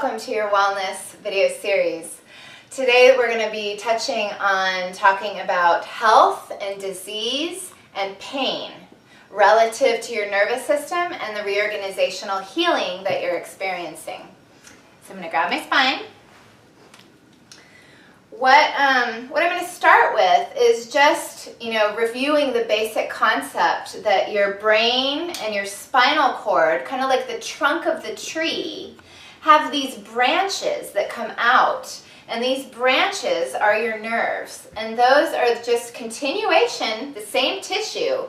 welcome to your wellness video series. Today we're going to be talking about health and disease and pain relative to your nervous system and the reorganizational healing that you're experiencing. So I'm going to grab my spine. What I'm going to start with is just, reviewing the basic concept that your brain and your spinal cord, kind of like the trunk of the tree, have these branches that come out. And these branches are your nerves. And those are just continuation, the same tissue,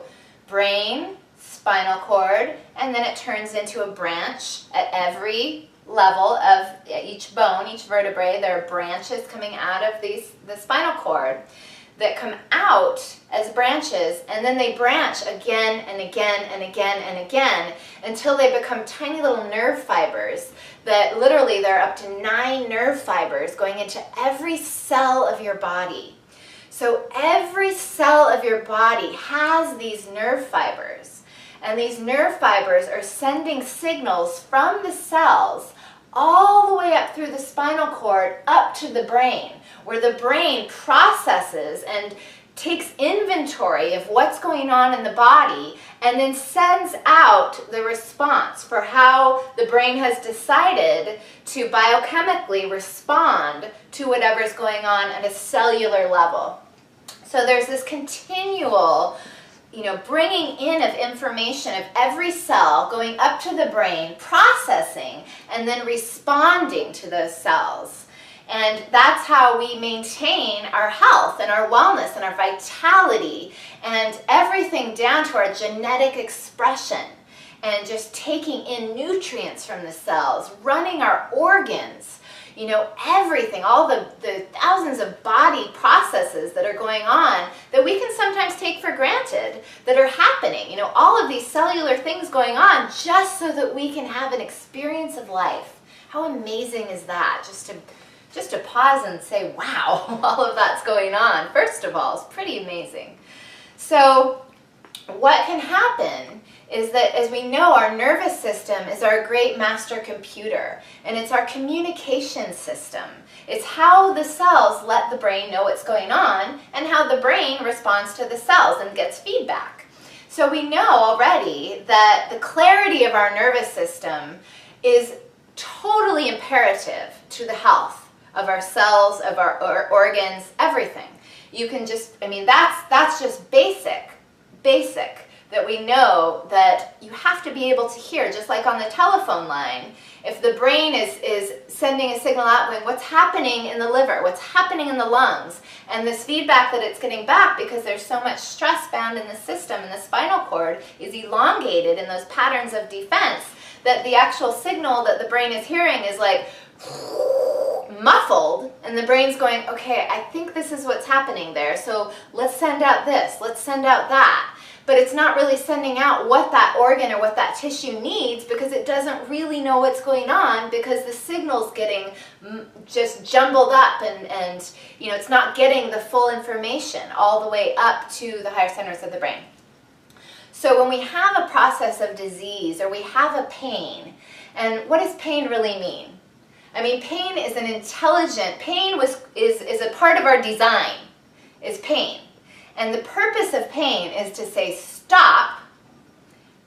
brain, spinal cord, and then it turns into a branch at every level of each bone, each vertebrae. There are branches coming out of the spinal cord that come out as branches, and then they branch again and again and again and again until they become tiny little nerve fibers that literally there are up to 9 nerve fibers going into every cell of your body. So every cell of your body has these nerve fibers, and these nerve fibers are sending signals from the cells all the way up through the spinal cord up to the brain, where the brain processes and takes inventory of what's going on in the body and then sends out the response for how the brain has decided to biochemically respond to whatever's going on at a cellular level. So there's this continual bringing in of information of every cell going up to the brain, processing, and then responding to those cells. And that's how we maintain our health and our wellness and our vitality and everything down to our genetic expression and just taking in nutrients from the cells, running our organs, everything, all the thousands of body processes that are going on that we can sometimes take for granted that are happening. All of these cellular things going on just so that we can have an experience of life. How amazing is that? Just to pause and say, wow, all of that's going on. First of all, it's pretty amazing. So what can happen is that, as we know, our nervous system is our great master computer, and it's our communication system. It's how the cells let the brain know what's going on and how the brain responds to the cells and gets feedback. So we know already that the clarity of our nervous system is totally imperative to the health of our cells, of our organs, everything. You can just, that's just basic, that we know that you have to be able to hear, just like on the telephone line. If the brain is sending a signal out going, what's happening in the liver, what's happening in the lungs, and this feedback that it's getting back because there's so much stress bound in the system, and the spinal cord is elongated in those patterns of defense, that the actual signal that the brain is hearing is like muffled, and the brain's going, okay, I think this is what's happening there, so let's send out this, let's send out that. But it's not really sending out what that organ or what that tissue needs because it doesn't really know what's going on because the signal's getting just jumbled up and it's not getting the full information all the way up to the higher centers of the brain. So when we have a process of disease or we have a pain, and what does pain really mean? Pain is is a part of our design, is pain. And the purpose of pain is to say stop,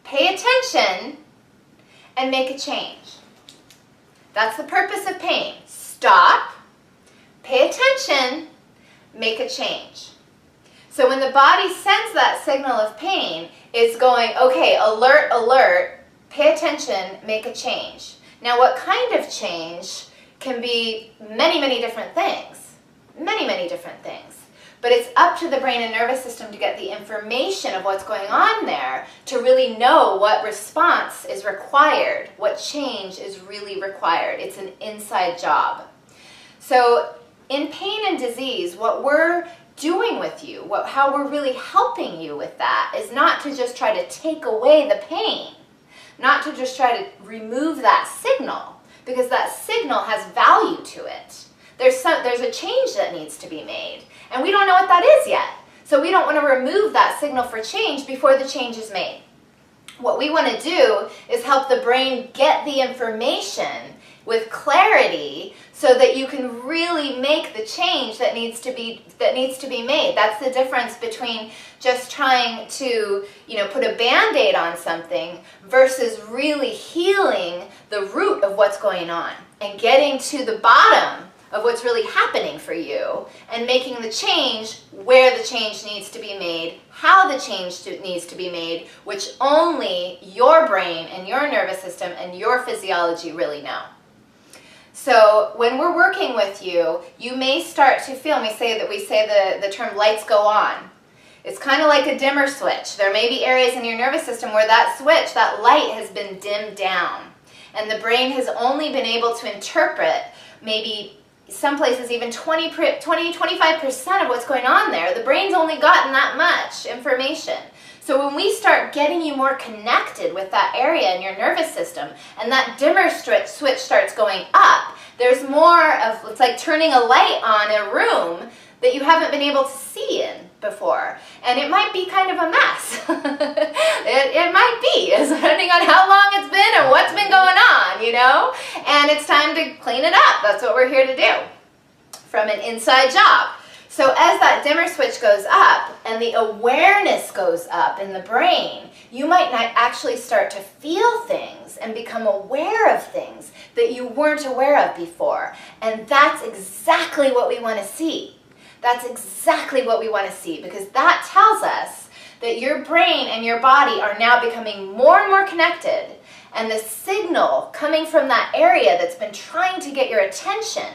pay attention, and make a change. That's the purpose of pain. Stop, pay attention, make a change. So when the body sends that signal of pain, it's going, okay, alert, alert, pay attention, make a change. Now what kind of change can be many, many different things. Many, many different things. But it's up to the brain and nervous system to get the information of what's going on there to really know what response is required, what change is really required. It's an inside job. So in pain and disease, what we're doing with you, how we're really helping you with that is not to just try to take away the pain, not to just try to remove that signal, because that signal has value to it. There's a change that needs to be made. And we don't know what that is yet. So we don't want to remove that signal for change before the change is made. What we want to do is help the brain get the information with clarity so that you can really make the change that needs to be made. That's the difference between just trying to, put a Band-Aid on something versus really healing the root of what's going on and getting to the bottom of what's really happening for you and making the change where the change needs to be made, how the change needs to be made, which only your brain and your nervous system and your physiology really know. So when we're working with you, you may start to feel, we say the term lights go on. It's kind of like a dimmer switch. There may be areas in your nervous system where that switch, that light has been dimmed down. And the brain has only been able to interpret maybe some places even 25% of what's going on there. The brain's only gotten that much information. So when we start getting you more connected with that area in your nervous system and that dimmer switch starts going up, there's more of, it's like turning a light on in a room that you haven't been able to see in before. And it might be kind of a mess. it might be, depending on how long it's been and what's been going on, And it's time to clean it up. That's what we're here to do from an inside job. So as that dimmer switch goes up and the awareness goes up in the brain, you might not actually start to feel things and become aware of things that you weren't aware of before. And that's exactly what we want to see. That's exactly what we want to see, because that tells us that your brain and your body are now becoming more and more connected, and the signal coming from that area that's been trying to get your attention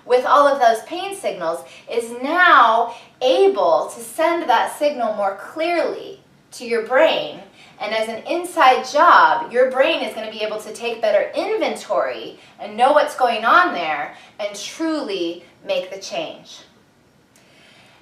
with all of those pain signals is now able to send that signal more clearly to your brain. And as an inside job, your brain is going to be able to take better inventory and know what's going on there and truly make the change.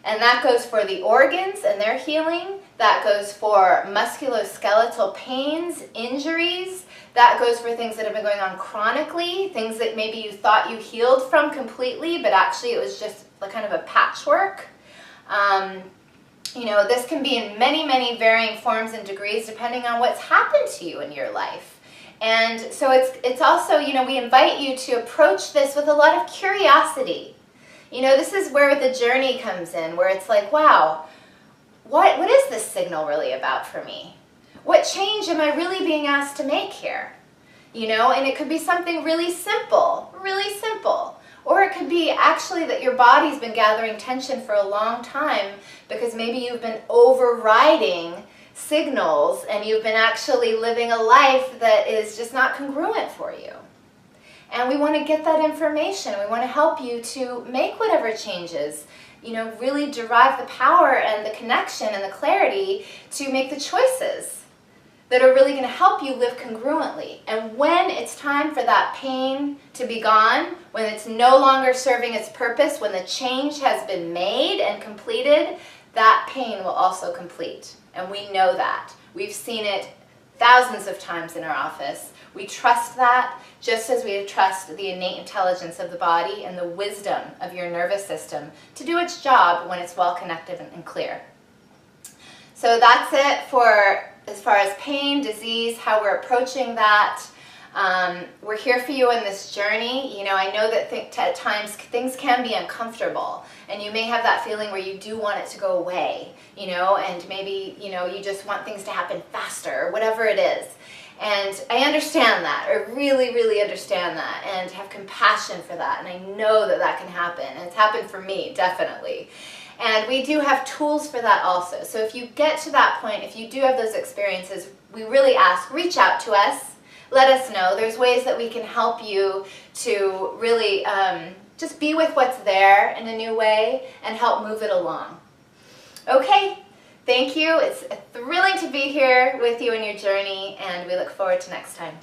And that goes for the organs and their healing. That goes for musculoskeletal pains, injuries. That goes for things that have been going on chronically, things that maybe you thought you healed from completely, but actually it was just kind of a patchwork. This can be in many, many varying forms and degrees depending on what's happened to you in your life. And so it's also, we invite you to approach this with a lot of curiosity. This is where the journey comes in, where it's like, wow, what is this signal really about for me? What change am I really being asked to make here? And it could be something really simple. Or it could be actually that your body's been gathering tension for a long time because maybe you've been overriding signals and you've been actually living a life that is just not congruent for you. And we want to get that information. We want to help you to make whatever changes, really derive the power and the connection and the clarity to make the choices that are really going to help you live congruently. And when it's time for that pain to be gone, when it's no longer serving its purpose, when the change has been made and completed, that pain will also complete. And we know that. We've seen it thousands of times in our office. We trust that just as we trust the innate intelligence of the body and the wisdom of your nervous system to do its job when it's well connected and clear. So that's it for as far as pain, disease, how we're approaching that. We're here for you in this journey. I know that at times things can be uncomfortable, and you may have that feeling where you do want it to go away, and maybe, you just want things to happen faster, or whatever it is. And I understand that. I really, really understand that, and have compassion for that. And I know that that can happen. And it's happened for me, definitely. And we do have tools for that also. So if you get to that point, if you do have those experiences, we really ask, reach out to us. Let us know. There's ways that we can help you to really just be with what's there in a new way and help move it along. Okay. Thank you. It's thrilling to be here with you in your journey, and we look forward to next time.